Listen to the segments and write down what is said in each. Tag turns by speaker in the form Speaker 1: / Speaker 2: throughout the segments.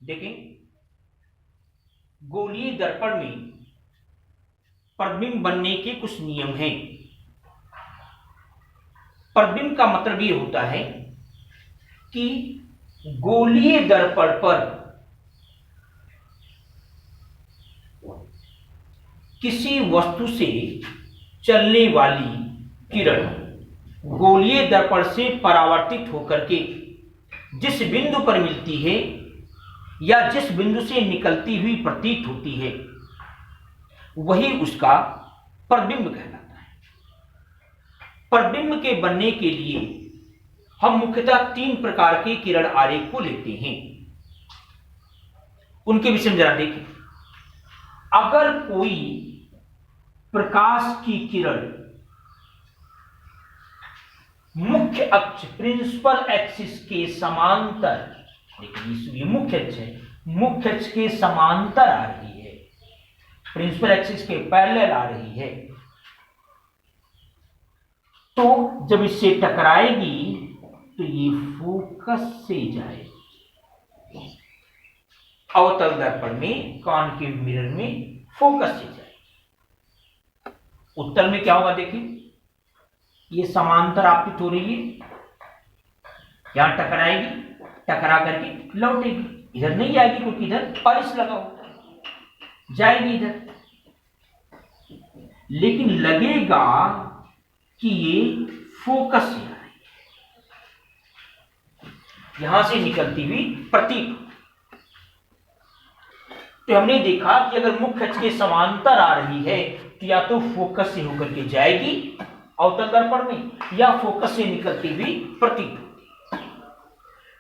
Speaker 1: देखें, गोलीय दर्पण में प्रतिबिंब बनने के कुछ नियम हैं। प्रतिबिंब का मतलब ये होता है कि गोलीय दर्पण पर किसी वस्तु से चलने वाली किरण गोलीय दर्पण से परावर्तित होकर के जिस बिंदु पर मिलती है या जिस बिंदु से निकलती हुई प्रतीत होती है वही उसका प्रतिबिंब कहलाता है। प्रतिबिंब के बनने के लिए हम मुख्यतः 3 प्रकार के किरण आरेख को लेते हैं। उनके विषय में जरा देखें। अगर कोई प्रकाश की किरण मुख्य अक्ष प्रिंसिपल एक्सिस के समांतर, देखिए ये मुख्य अक्ष है, मुख्य अक्ष के समांतर आ रही है, प्रिंसिपल एक्सिस के पैरेलल आ रही है, तो जब इससे टकराएगी तो ये फोकस से जाएगी। अवतल दर्पण में, कॉनकेव मिरर में फोकस से जाएगी। उत्तल में क्या होगा, देखिए ये समांतर आपतित हो रही है, यहां टकराएगी, टकरा करके लौटेगी, इधर नहीं आएगी क्योंकि इधर पालिश लगा होता है, जाएगी इधर, लेकिन लगेगा कि ये फोकस से आ रही है, यहां से निकलती हुई प्रतीक। तो हमने देखा कि अगर मुख्य अक्ष के समांतर आ रही है तो या तो फोकस से होकर के जाएगी अवतल दर्पण में, या फोकस से निकलती हुई प्रतीत होती।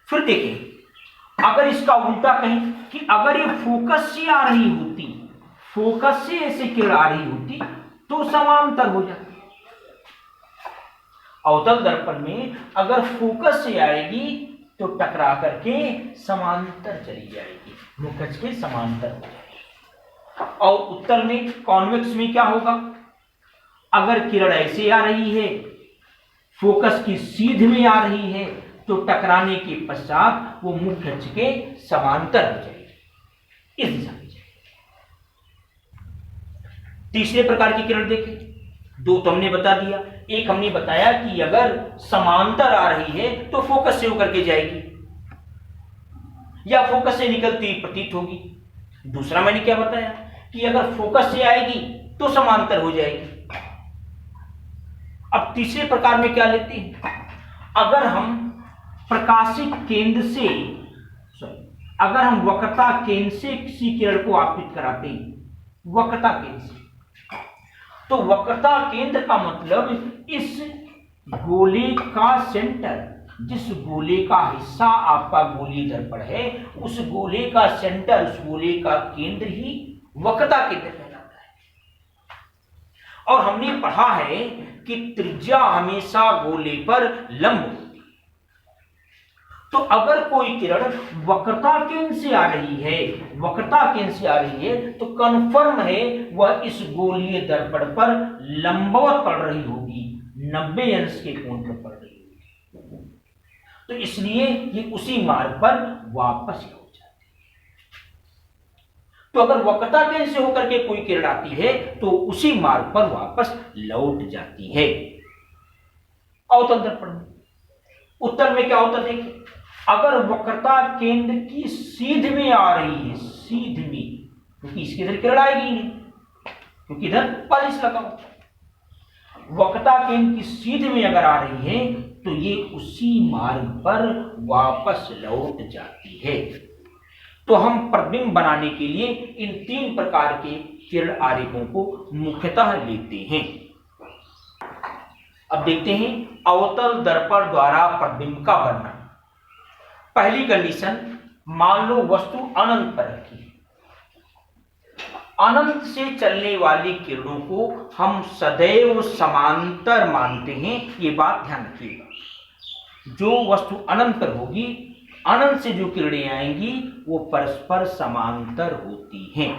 Speaker 1: फिर देखें, अगर इसका उल्टा कहें कि अगर ये फोकस से आ रही होती, फोकस से ऐसे किरण आ रही होती तो समांतर हो जाती। अवतल दर्पण में अगर फोकस से आएगी तो टकरा करके समांतर चली जाएगी, मुख्य अक्ष के समांतर हो जाएगी। और उत्तल में, कॉन्वेक्स में क्या होगा, अगर किरण ऐसे आ रही है, फोकस की सीध में आ रही है, तो टकराने के पश्चात वो मुख्य अक्ष के समांतर हो जाएगी, इस दिशा में जाएगी। तीसरे प्रकार की किरण देखें, 2 तो हमने बता दिया। एक हमने बताया कि अगर समांतर आ रही है तो फोकस से होकर के जाएगी या फोकस से निकलती प्रतीत होगी। दूसरा मैंने क्या बताया कि अगर फोकस से आएगी तो समांतर हो जाएगी। अब तीसरे प्रकार में क्या लेते हैं, अगर हम प्रकाशिक केंद्र से, अगर हम वक्रता केंद्र से किसी किरण को आपतित कराते हैं, वक्रता केंद्र से, तो वक्रता केंद्र का मतलब इस गोले का सेंटर, जिस गोले का हिस्सा आपका गोलीय दर्पण है, उस गोले का सेंटर, उस गोले का केंद्र ही वक्रता केंद्र कहलाता है। और हमने पढ़ा है कि त्रिज्या हमेशा गोले पर लंब होती है। तो अगर कोई किरण वक्रता केंद्र से आ रही है, वक्रता केंद्र से आ रही है, तो कन्फर्म है वह इस गोलीय दर्पण पर लंबवत पड़ रही होगी, 90 अंश के कोण पर पड़ रही होगी। तो इसलिए ये उसी मार्ग पर वापस लौट जाती है। तो अगर वक्रता केंद्र से होकर के कोई किरण आती है तो उसी मार्ग पर वापस लौट जाती है। अवतल दर्पण में, उत्तल में क्या होता है, देखिए अगर वक्रता केंद्र की सीध में आ रही है, सीध में, क्योंकि इसके इधर किरण आएगी नहीं क्योंकि इधर पालिश लगा होता है, वक्रता केंद्र की सीध में अगर आ रही है तो ये उसी मार्ग पर वापस लौट जाती है। तो हम प्रतिबिंब बनाने के लिए इन 3 प्रकार के किरण आरेखों को मुख्यतः लेते हैं। अब देखते हैं अवतल दर्पण द्वारा प्रतिबिंब का बनना। पहली कंडीशन, मान लो वस्तु अनंत पर रखी है, अनंत से चलने वाली किरणों को हम सदैव समांतर मानते हैं, ये बात ध्यान रखिएगा। जो वस्तु अनंत पर होगी, अनंत से जो किरणें आएंगी वो परस्पर समांतर होती हैं।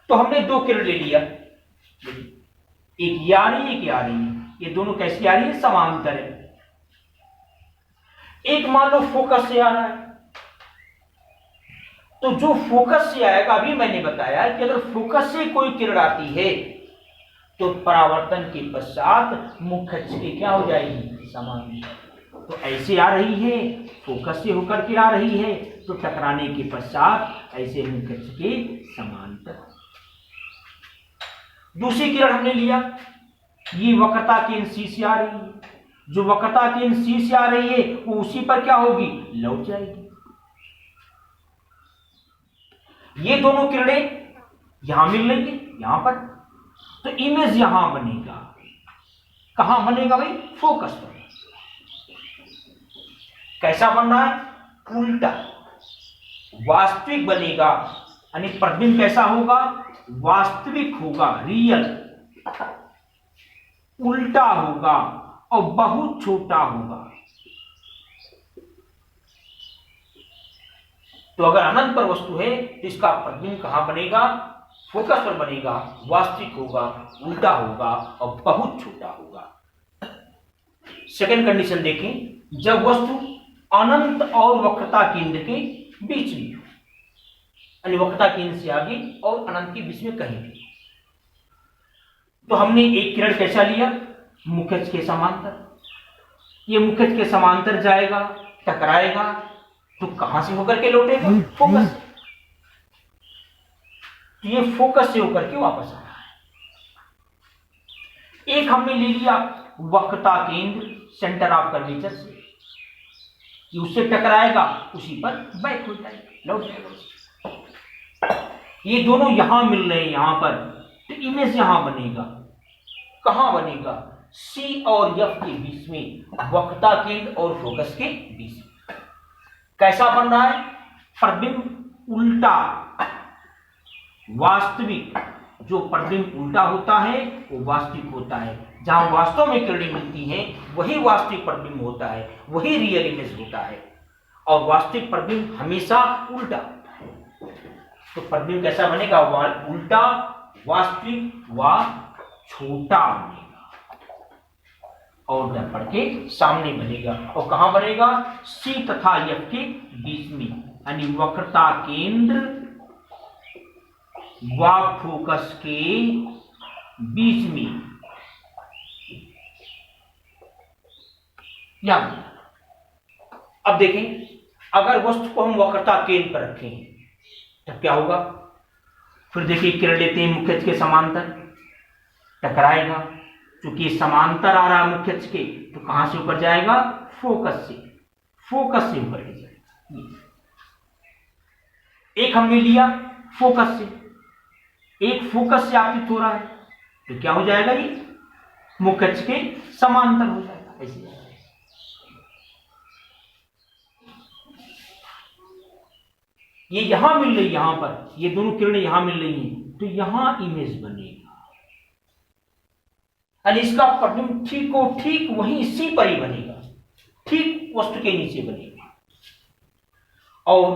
Speaker 1: तो हमने 2 किरण ले लिया, एक ये आ रही है, एक ये आ रही है, ये दोनों कैसी आ रही है, समांतर है। एक मान लो फोकस से आ रहा है, तो जो फोकस से आएगा, अभी मैंने बताया कि अगर फोकस से कोई किरण आती है तो परावर्तन के पश्चात मुख्य अक्ष की क्या हो जाएगी, समांतर। तो ऐसे आ रही है, फोकस से होकर के आ रही है, तो टकराने के पश्चात ऐसे मुख्य अक्ष के समांतर। दूसरी किरण हमने लिया, ये वक्रता केंद्र सी से आ रही है, जो वक्रता केंद्र सी से आ रही है वो उसी पर क्या होगी, लौट जाएगी। ये दोनों किरणें यहां मिल लेंगी, यहां पर, तो इमेज यहां बनेगा। कहां बनेगा भाई, फोकस पर। कैसा बन रहा है, उल्टा, वास्तविक बनेगा, यानी प्रतिबिंब कैसा होगा, वास्तविक होगा, रियल, उल्टा होगा और बहुत छोटा होगा। तो अगर अनंत पर वस्तु है तो इसका प्रतिबिंब कहां बनेगा, फोकस पर बनेगा, वास्तविक होगा, उल्टा होगा और बहुत छोटा होगा। सेकंड कंडीशन देखें, जब वस्तु अनंत और वक्रता केंद्र के बीच में, यानी वक्रता केंद्र से आगे और अनंत के बीच में कहीं भी। तो हमने एक किरण कैसा लिया, मुख्य अक्ष के समांतर। ये मुख्य अक्ष के समांतर जाएगा, टकराएगा, तो कहां से होकर के लौटेगा, फोकस से। तो ये फोकस से होकर के वापस आ रहा है। एक हमने ले लिया वक्रता केंद्र, सेंटर ऑफ कर्वेचर से, ये उससे टकराएगा, उसी पर बैक हो जाएगा, लौट जाएगा। ये दोनों यहां मिल रहे हैं, यहां पर, तो इमेज यहां बनेगा। कहां बनेगा, सी और एफ के बीच में, वक्रता केंद्र और फोकस के बीच में। कैसा बन रहा है, प्रतिबिंब उल्टा, वास्तविक। जो प्रतिबिंब उल्टा होता है वो वास्तविक होता है। जहां वास्तव में किरणें मिलती हैं वही वास्तविक प्रतिबिंब होता है, वही रियल इमेज होता है। और वास्तविक प्रतिबिंब हमेशा उल्टा होता है। तो प्रतिबिंब कैसा बनेगा, उल्टा, वास्तविक व छोटा बनेगा और दर्पण के सामने बनेगा। और कहां बनेगा, सी तथा एफ के बीच में, यानी वक्रता केंद्र व फोकस के बीच में। यहां अब देखें, अगर वस्तु को हम वक्रता केंद्र पर रखें तब क्या होगा, फिर देखिए किरण लेते हैं मुख्य अक्ष के समांतर, टकराएगा, क्योंकि समांतर आ रहा है मुख्य अक्ष के, तो कहां से ऊपर जाएगा, फोकस से, फोकस से ऊपर जाएगा। एक हमने लिया फोकस से, एक फोकस से आपतित हो रहा है, तो क्या हो जाएगा, ये मुख्य अक्ष के समांतर हो जाएगा। ऐसे ये यहां मिल रही, यहां पर ये दोनों किरणें यहां मिल रही हैं, तो यहां इमेज बनेगा। यानी इसका प्रतिबिंब ठीक को ठीक वहीं इसी पर ही बनेगा, ठीक वस्तु के नीचे बनेगा। और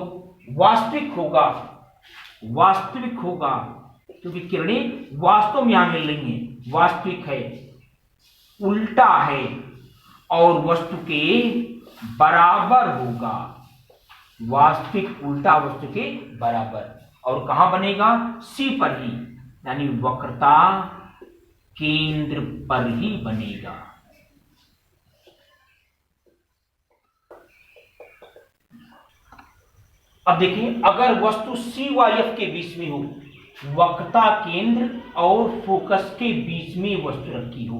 Speaker 1: वास्तविक होगा, वास्तविक होगा, क्योंकि किरणें वास्तव में यहां मिल रही हैं, वास्तविक है, उल्टा है और वस्तु के बराबर होगा, वास्तविक उल्टा वस्तु के बराबर। और कहां बनेगा, सी पर ही, यानी वक्रता केंद्र पर ही बनेगा। अब देखिए, अगर वस्तु सी व एफ के बीच में हो, वक्रता केंद्र और फोकस के बीच में वस्तु रखी हो,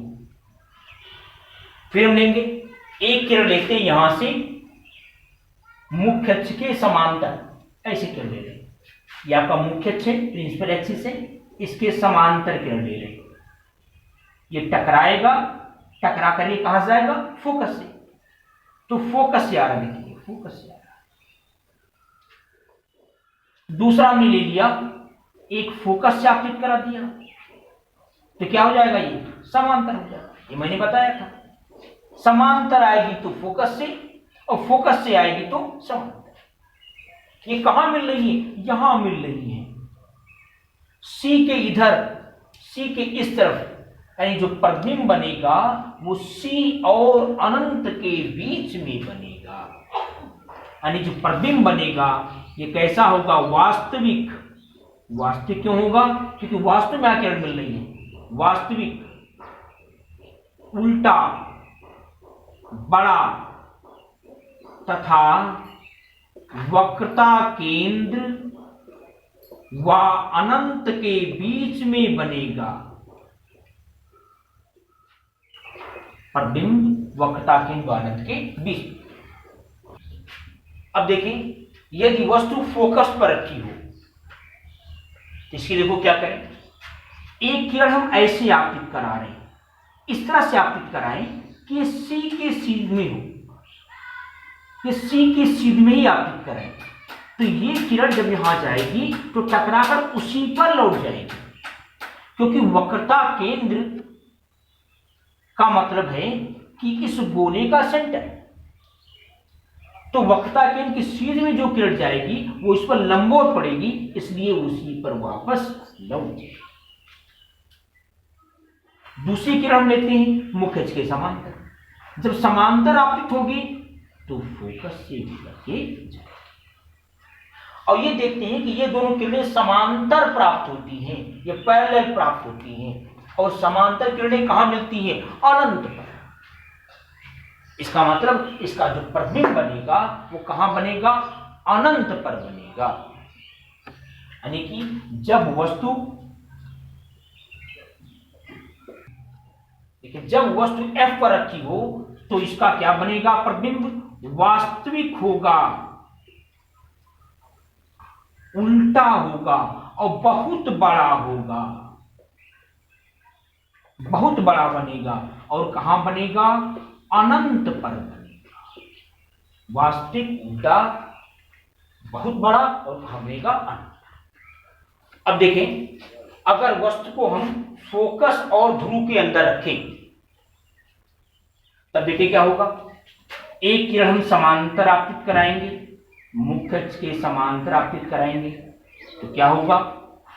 Speaker 1: फिर हम लेंगे एक किरण लेते हैं यहां से मुख्य अक्ष के समांतर, ऐसे किरण ले लें। यह आपका मुख्य अक्ष है, प्रिंसिपल एक्सिस है, इसके समांतर किरण ले लें। ये टकराएगा, टकरा कर ये कहां जाएगा, फोकस से, तो फोकस से आ रहा है, देखिए फोकस से आ रहा है। दूसरा हमने ले लिया, एक फोकस से आपतित करा दिया, तो क्या हो जाएगा, ये समांतर हो जाएगा। ये मैंने बताया था, समांतर आएगी तो फोकस से, और फोकस से आएगी तो समांतर। ये कहां मिल रही है, यहां मिल रही है, सी के इधर, सी के इस तरफ, यानी जो प्रतिबिंब बनेगा वो सी और अनंत के बीच में बनेगा। यानी जो प्रतिबिंब बनेगा ये कैसा होगा? वास्तविक। वास्तविक क्यों होगा? क्योंकि वास्तव में किरण मिल रही है। वास्तविक, उल्टा, बड़ा तथा वक्रता केंद्र व अनंत के बीच में बनेगा। प्रतिबिंब वक्रता केंद्र व अनंत के बीच। अब देखें, यदि वस्तु फोकस पर रखी हो, इसकी देखो क्या करें, एक किरण हम ऐसे आपतित करा रहे हैं, इस तरह से आपतित कराएं कि सी के सीध में हो, ये सी के सीध में ही आपतित करें, तो ये किरण जब यहां जाएगी तो टकराकर उसी पर लौट जाएगी, क्योंकि वक्रता केंद्र का मतलब है कि इस गोले का सेंटर, तो वक्रता केंद्र की सीध में जो किरण जाएगी वो इस पर लंबवत पड़ेगी, इसलिए उसी पर वापस लौट जाएगी। दूसरी किरण हम लेते हैं मुख्य अक्ष के समांतर। जब समांतर आपतित होगी तो फोकस से गुजर के जाएगी। और ये देखते हैं कि ये दोनों किरणें समांतर प्राप्त होती हैं, ये पैरेलल प्राप्त होती हैं, और समांतर किरणें कहां मिलती हैं? अनंत पर। इसका मतलब इसका जो प्रतिबिंब बनेगा वो कहां बनेगा? अनंत पर बनेगा। यानी कि जब वस्तु F पर रखी हो तो इसका क्या बनेगा? प्रतिबिंब वास्तविक होगा, उल्टा होगा और बहुत बड़ा होगा, बहुत बड़ा बनेगा। और कहां बनेगा? अनंत पर बनेगा। वास्तविक, उल्टा, बहुत बड़ा, और कहां बनेगा? अनंत। अब देखें, अगर वस्तु को हम फोकस और ध्रुव के अंदर रखें तब देखिए क्या होगा। एक किरण हम समांतर आपतित कराएंगे, मुख्य अक्ष के समांतर आपतित कराएंगे, तो क्या होगा?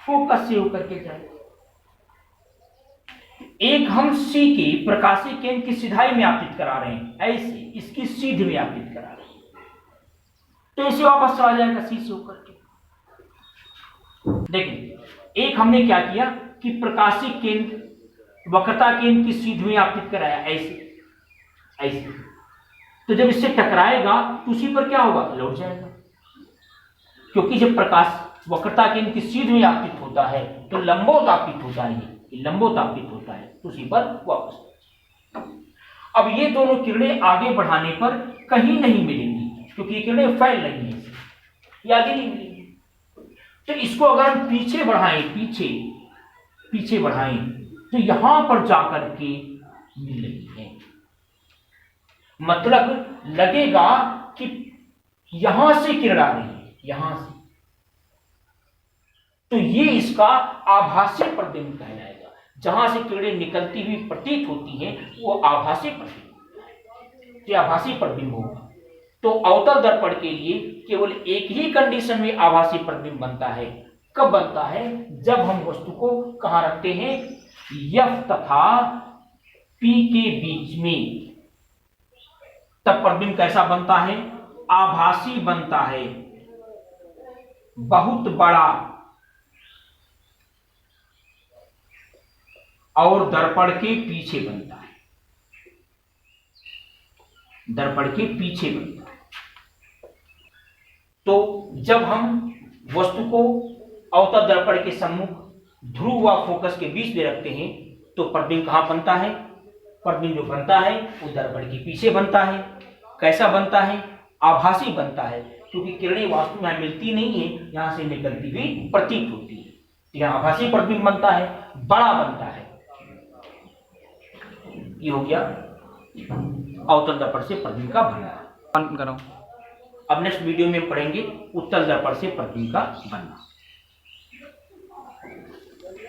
Speaker 1: फोकस से होकर के जाएगा। एक हम सी के प्रकाशीय केंद्र की सीधाई में आपतित करा रहे हैं, ऐसे इसकी सीध में आपतित करा रहे हैं, तो इसे वापस आ जाएगा सी से होकर के। देखिए, एक हमने क्या किया कि प्रकाशीय केंद्र वक्रता केंद्र की सीध में आपतित कराया, ऐसे ऐसे, तो जब इससे टकराएगा तो उसी पर क्या होगा? लौट जाएगा, क्योंकि जब प्रकाश वक्रता केंद्र की सीध में आपतित होता है तो लंबवत आपतित होता है, लंबवत आपतित होता है, तो उसी पर वापस। अब ये दोनों किरणें आगे बढ़ाने पर कहीं नहीं मिलेंगी, क्योंकि ये किरणें फैल रही हैं, ये आगे नहीं मिलेंगी। तो इसको अगर हम पीछे बढ़ाएं, पीछे बढ़ाएं, तो यहां पर जाकर के मिल रही है। मतलब लगेगा कि यहां से किरण आ रही है, यहां से, तो ये इसका आभासी प्रतिबिंब कहलाएगा। जहां से किरणें निकलती हुई प्रतीत होती हैं वो आभासी प्रतिबिंब, ये आभासी प्रतिबिंब होगा। तो अवतल दर्पण के लिए केवल एक ही कंडीशन में आभासी प्रतिबिंब बनता है। कब बनता है? जब हम वस्तु को कहां रखते हैं? F तथा P के बीच में, तब प्रतिबिंब कैसा बनता है? आभासी बनता है, बहुत बड़ा, और दर्पण के पीछे बनता है, दर्पण के पीछे बनता है। तो जब हम वस्तु को अवतल दर्पण के सम्मुख ध्रुव व फोकस के बीच में रखते हैं तो प्रतिबिंब कहां बनता है? प्रतिबिंब जो बनता है वो दर्पण के पीछे बनता है। कैसा बनता है? आभासी बनता है, क्योंकि किरणें वास्तव में मिलती नहीं है, यहां से निकलती हुई प्रतीत होती है। यहां आभासी प्रतिबिंब बनता है, बड़ा बनता है। ये हो गया अवतल दर्पण से प्रतिबिंब का बनना। अब नेक्स्ट वीडियो में पढ़ेंगे उत्तल दर्पण से प्रतिबिंब का बनना।